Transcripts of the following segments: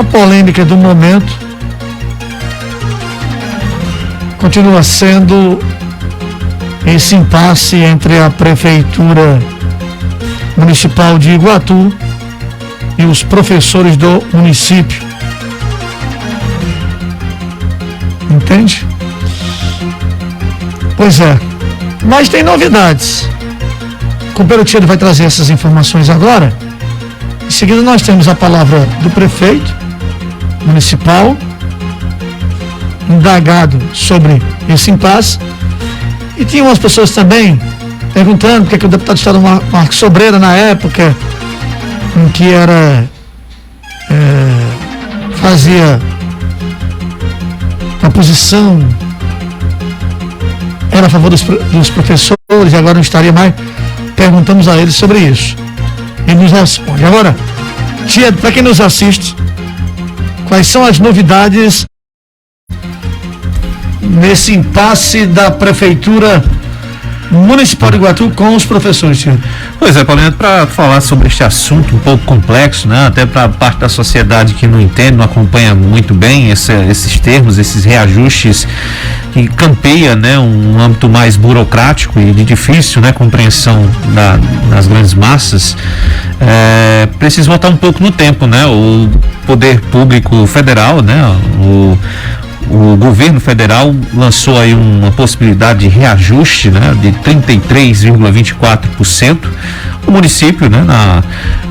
A polêmica do momento continua sendo esse impasse entre a Prefeitura Municipal de Iguatu e os professores do município. Entende? Pois é. Mas tem novidades. O companheiro Tiago vai trazer essas informações agora. Em seguida nós temos a palavra do prefeito municipal, indagado sobre esse impasse. E tinha umas pessoas também perguntando porque que o deputado estadual Marcos Sobreira, na época em que fazia a posição, era a favor dos professores e agora não estaria mais. Perguntamos a ele sobre isso. Ele nos responde. Agora, Tia, para quem nos assiste, quais são as novidades nesse impasse da Prefeitura Municipal de Iguatu com os professores, Tia? Pois é, Paulinho, para falar sobre este assunto um pouco complexo, né? Até para parte da sociedade que não entende, não acompanha muito bem esses termos, esses reajustes que campeia, né, um âmbito mais burocrático e de difícil, né, compreensão das grandes massas. Preciso voltar um pouco no tempo, né? O poder público federal, né? O governo federal lançou aí uma possibilidade de reajuste, né, de 33,24%. O município, né,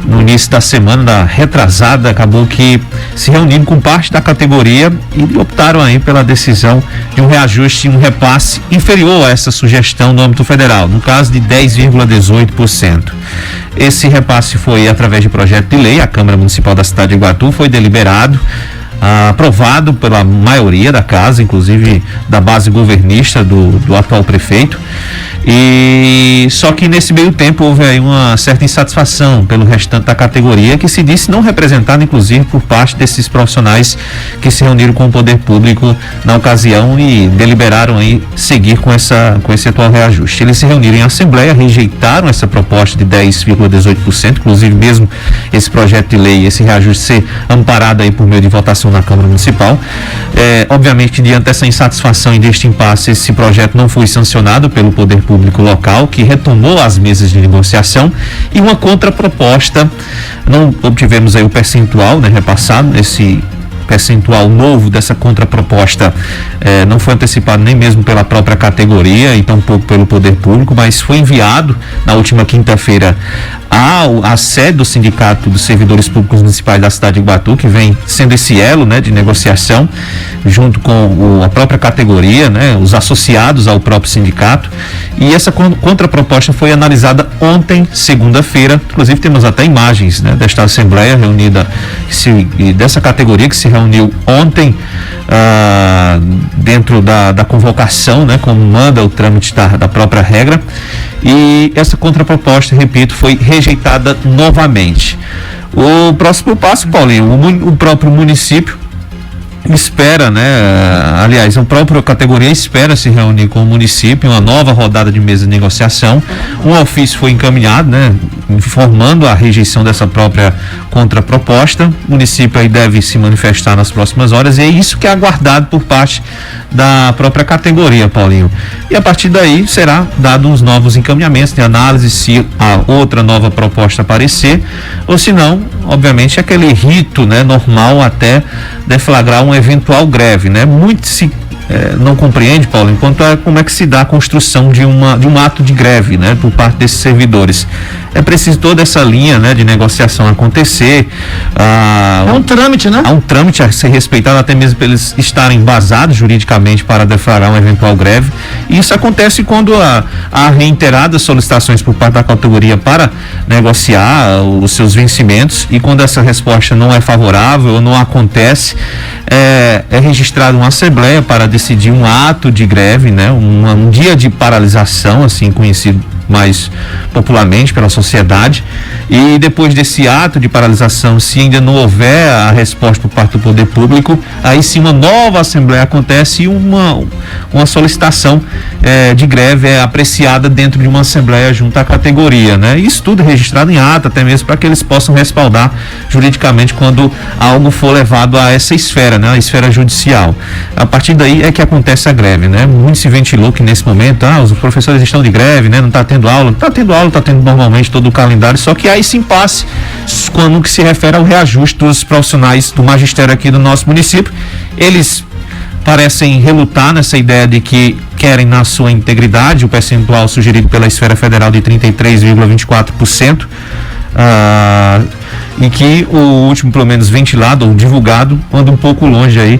no início da semana retrasada, acabou que se reunindo com parte da categoria e optaram aí pela decisão de um reajuste, um repasse inferior a essa sugestão no âmbito federal, no caso de 10,18%. Esse repasse foi através de projeto de lei. A Câmara Municipal da cidade de Iguatu foi deliberado, aprovado pela maioria da casa, inclusive da base governista do atual prefeito. E só que nesse meio tempo houve aí uma certa insatisfação pelo restante da categoria, que se disse não representada, inclusive, por parte desses profissionais que se reuniram com o poder público na ocasião e deliberaram aí seguir com esse atual reajuste. Eles se reuniram em assembleia, rejeitaram essa proposta de 10,18%, inclusive mesmo esse projeto de lei, esse reajuste ser amparado aí por meio de votação na Câmara Municipal. Obviamente, diante dessa insatisfação e deste impasse, esse projeto não foi sancionado pelo poder público local, que retomou as mesas de negociação, e uma contraproposta. Não obtivemos aí o percentual, né, repassado. Esse percentual novo dessa contraproposta não foi antecipado nem mesmo pela própria categoria e tampouco pelo poder público, mas foi enviado na última quinta-feira à sede do Sindicato dos Servidores Públicos Municipais da cidade de Iguatu, que vem sendo esse elo, né, de negociação junto com a própria categoria, né, os associados ao próprio sindicato. E essa contraproposta foi analisada ontem, segunda-feira. Inclusive temos até imagens, né, desta assembleia reunida dessa categoria que se reuniu ontem dentro da convocação, né, como manda o trâmite da própria regra. E essa contraproposta, repito, foi rejeitada novamente. O próximo passo, Paulinho, o próprio município espera, né? Aliás, a própria categoria espera se reunir com o município, uma nova rodada de mesa de negociação. Um ofício foi encaminhado, né, informando a rejeição dessa própria contraproposta. O município aí deve se manifestar nas próximas horas, e é isso que é aguardado por parte da própria categoria, Paulinho. E a partir daí será dado uns novos encaminhamentos de análise, se a outra nova proposta aparecer, ou se não, obviamente, aquele rito, né, normal até deflagrar uma eventual greve, né? Muito se não compreende, Paulo, como é que se dá a construção de um ato de greve, né, por parte desses servidores. É preciso toda essa linha, né, de negociação acontecer. É um trâmite, né? Há um trâmite a ser respeitado, até mesmo para eles estarem embasados juridicamente para deflagrar uma eventual greve. E isso acontece quando há reiteradas solicitações por parte da categoria para negociar os seus vencimentos, e quando essa resposta não é favorável ou não acontece, é registrada uma assembleia para decidir um ato de greve, né, um dia de paralisação, assim conhecido mais popularmente pela sociedade. E depois desse ato de paralisação, se ainda não houver a resposta por parte do poder público, aí sim uma nova assembleia acontece e uma solicitação de greve é apreciada dentro de uma assembleia junto à categoria, né? Isso tudo é registrado em ata, até mesmo para que eles possam respaldar juridicamente quando algo for levado a essa esfera, né? A esfera judicial. A partir daí é que acontece a greve, né? Muito se ventilou que nesse momento, os professores estão de greve, né? Não está tendo aula, está tendo normalmente todo o calendário, só que há esse impasse quando que se refere ao reajuste dos profissionais do magistério aqui do nosso município. Eles parecem relutar nessa ideia de que querem na sua integridade o percentual sugerido pela esfera federal de 33,24%, e que o último, pelo menos ventilado ou divulgado, anda um pouco longe aí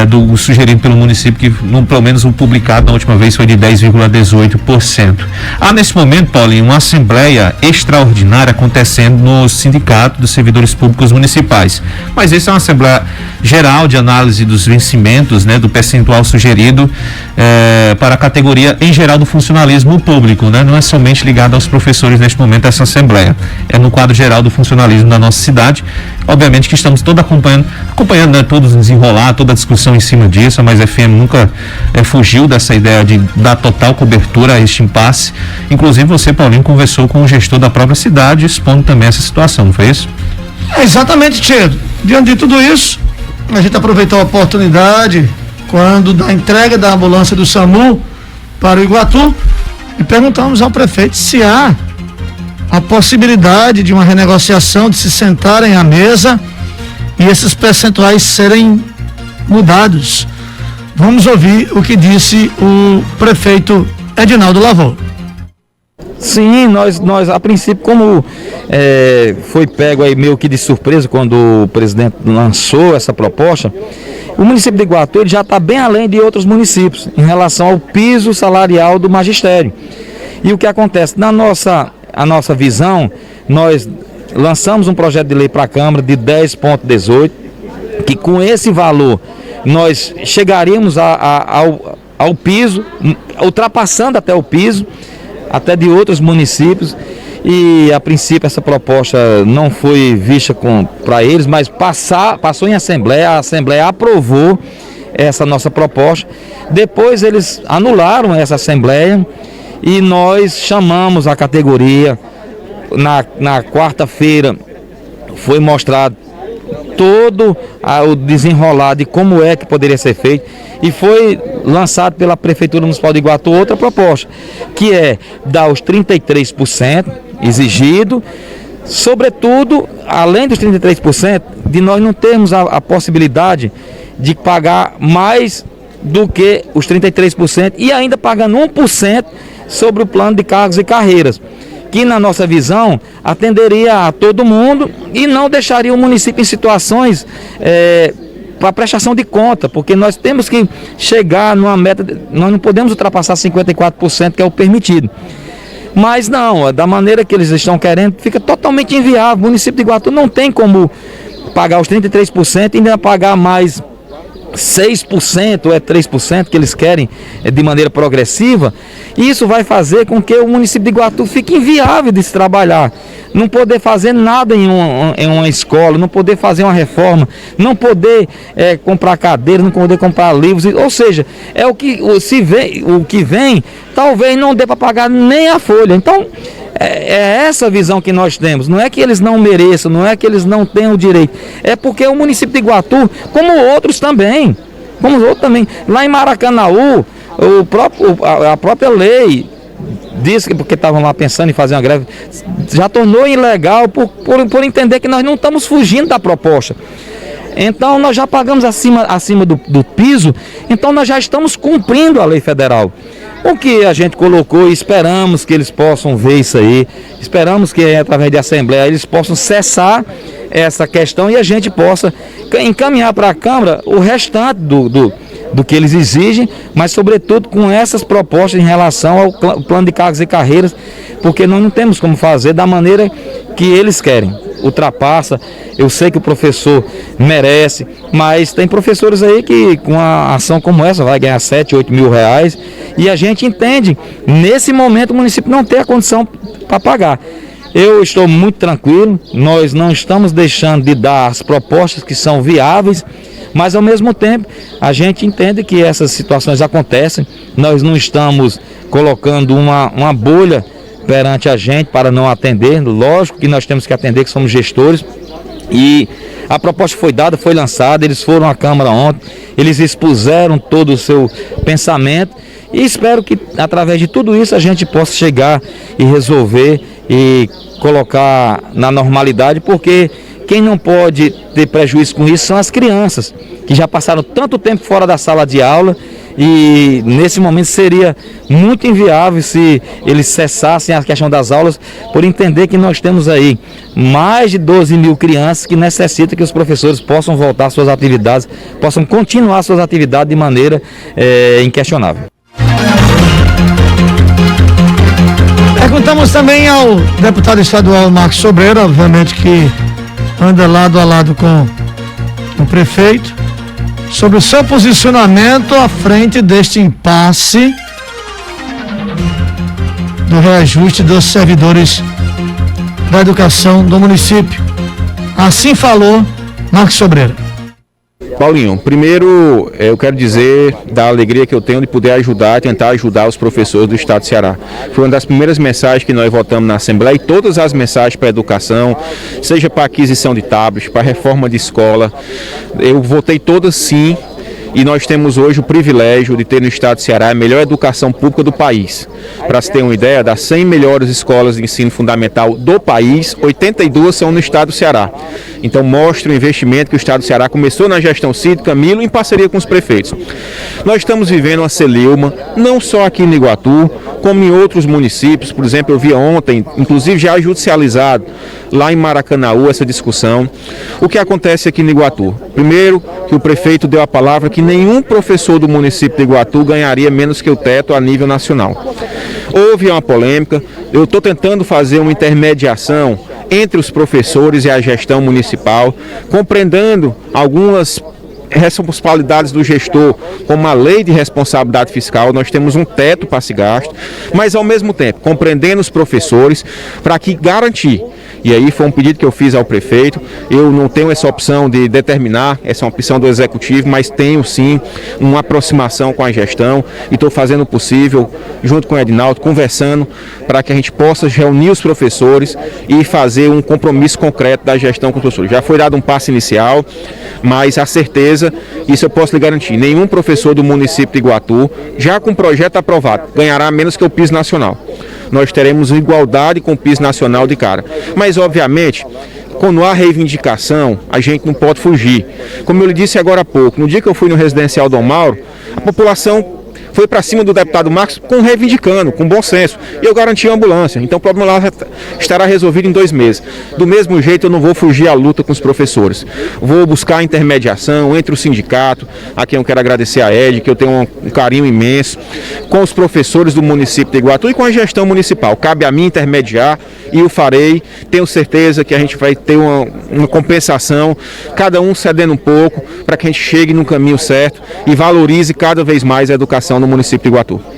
do sugerido pelo município, que pelo menos o publicado na última vez foi de 10,18%. Há nesse momento, Paulinho, uma assembleia extraordinária acontecendo no Sindicato dos Servidores Públicos Municipais, mas essa é uma assembleia geral de análise dos vencimentos, né, do percentual sugerido para a categoria em geral do funcionalismo público, né? Não é somente ligado aos professores neste momento essa assembleia, é no quadro geral do funcionalismo da nossa cidade. Obviamente que estamos todos acompanhando, né, todos desenrolar, toda a discussão em cima disso. A Mais FM nunca fugiu dessa ideia de dar total cobertura a este impasse. Inclusive você, Paulinho, conversou com o gestor da própria cidade, expondo também essa situação, não foi isso? Exatamente, Tchê. Diante de tudo isso, a gente aproveitou a oportunidade quando da entrega da ambulância do SAMU para o Iguatu e perguntamos ao prefeito se há a possibilidade de uma renegociação, de se sentarem à mesa e esses percentuais serem mudados. Vamos ouvir o que disse o prefeito Edinaldo Lavô. Sim, nós a princípio, como foi pego aí meio que de surpresa quando o presidente lançou essa proposta, o município de Iguatu ele já está bem além de outros municípios em relação ao piso salarial do magistério. E o que acontece? A nossa visão, nós lançamos um projeto de lei para a Câmara de 10,18, que com esse valor nós chegaríamos ao piso, ultrapassando até o piso, até de outros municípios, e a princípio essa proposta não foi vista para eles, mas passou em assembleia, a assembleia aprovou essa nossa proposta. Depois eles anularam essa assembleia e nós chamamos a categoria. Na quarta-feira foi mostrado todo o desenrolar de como é que poderia ser feito, e foi lançado pela Prefeitura Municipal de Iguatu outra proposta, que é dar os 33% exigido, sobretudo, além dos 33%, de nós não termos a possibilidade de pagar mais do que os 33% e ainda pagando 1% sobre o plano de cargos e carreiras, que na nossa visão atenderia a todo mundo e não deixaria o município em situações para prestação de conta, porque nós temos que chegar numa meta, nós não podemos ultrapassar 54%, que é o permitido. Mas não, da maneira que eles estão querendo, fica totalmente inviável. O município de Iguatu não tem como pagar os 33% e ainda pagar mais 6% ou 3% que eles querem de maneira progressiva. E isso vai fazer com que o município de Iguatu fique inviável de se trabalhar, não poder fazer nada em uma escola, não poder fazer uma reforma, não poder comprar cadeiras, não poder comprar livros, ou seja, o que vem talvez não dê para pagar nem a folha. Então é essa visão que nós temos. Não é que eles não mereçam, não é que eles não tenham o direito, é porque o município de Iguatu, como outros também, lá em Maracanaú, a própria lei disse que, porque estavam lá pensando em fazer uma greve, já tornou ilegal por entender que nós não estamos fugindo da proposta. Então nós já pagamos acima do piso, então nós já estamos cumprindo a lei federal. O que a gente colocou, e esperamos que eles possam ver isso aí, esperamos que através de assembleia eles possam cessar essa questão e a gente possa encaminhar para a Câmara o restante do que eles exigem, mas sobretudo com essas propostas em relação ao plano de cargos e carreiras, porque nós não temos como fazer da maneira que eles querem. Ultrapassa, eu sei que o professor merece, mas tem professores aí que com uma ação como essa vai ganhar 7, 8 mil reais, e a gente entende, nesse momento o município não tem a condição para pagar. Eu estou muito tranquilo, nós não estamos deixando de dar as propostas que são viáveis, mas ao mesmo tempo a gente entende que essas situações acontecem, nós não estamos colocando uma bolha perante a gente para não atender, lógico que nós temos que atender, que somos gestores, e a proposta foi dada, foi lançada, eles foram à Câmara ontem, eles expuseram todo o seu pensamento, e espero que através de tudo isso a gente possa chegar e resolver e colocar na normalidade, porque quem não pode ter prejuízo com isso são as crianças, que já passaram tanto tempo fora da sala de aula, e nesse momento seria muito inviável se eles cessassem a questão das aulas, por entender que nós temos aí mais de 12 mil crianças que necessitam que os professores possam voltar às suas atividades, possam continuar suas atividades de maneira inquestionável. Perguntamos também ao deputado estadual Marcos Sobreira, obviamente que anda lado a lado com o prefeito, sobre o seu posicionamento à frente deste impasse do reajuste dos servidores da educação do município. Assim falou Marcos Sobreira. Paulinho, primeiro eu quero dizer da alegria que eu tenho de poder ajudar, tentar ajudar os professores do estado do Ceará. Foi uma das primeiras mensagens que nós votamos na Assembleia, e todas as mensagens para a educação, seja para aquisição de tablets, para reforma de escola, eu votei todas sim. E nós temos hoje o privilégio de ter no estado do Ceará a melhor educação pública do país. Para se ter uma ideia, das 100 melhores escolas de ensino fundamental do país, 82 são no estado do Ceará. Então mostra o investimento que o estado do Ceará começou na gestão Cid Camilo em parceria com os prefeitos. Nós estamos vivendo uma celeuma, não só aqui no Iguatu, como em outros municípios. Por exemplo, eu vi ontem, inclusive já judicializado, lá em Maracanaú, essa discussão. O que acontece aqui no Iguatu? Primeiro, que o prefeito deu a palavra que nenhum professor do município de Iguatu ganharia menos que o teto a nível nacional. Houve uma polêmica, eu estou tentando fazer uma intermediação entre os professores e a gestão municipal, compreendendo algumas responsabilidades do gestor, como a lei de responsabilidade fiscal. Nós temos um teto para se gasto, mas ao mesmo tempo compreendendo os professores para que garantir. E aí foi um pedido que eu fiz ao prefeito. Eu não tenho essa opção de determinar, essa é uma opção do executivo, mas tenho sim uma aproximação com a gestão e estou fazendo o possível, junto com o Edinaldo, conversando para que a gente possa reunir os professores e fazer um compromisso concreto da gestão com os professores. Já foi dado um passo inicial, mas a certeza, isso eu posso lhe garantir, nenhum professor do município de Iguatu, já com o projeto aprovado, ganhará menos que o piso nacional. Nós teremos igualdade com o piso nacional de cara. Mas, obviamente, quando há reivindicação, a gente não pode fugir. Como eu lhe disse agora há pouco, no dia que eu fui no residencial Dom Mauro, a população foi para cima do deputado Marcos reivindicando, com bom senso. E eu garanti a ambulância. Então o problema lá estará resolvido em 2 meses. Do mesmo jeito, eu não vou fugir à luta com os professores. Vou buscar a intermediação entre o sindicato, a quem eu quero agradecer a Ed, que eu tenho um carinho imenso, com os professores do município de Iguatu e com a gestão municipal. Cabe a mim intermediar e o farei. Tenho certeza que a gente vai ter uma compensação, cada um cedendo um pouco, para que a gente chegue no caminho certo e valorize cada vez mais a educação no município de Iguatu.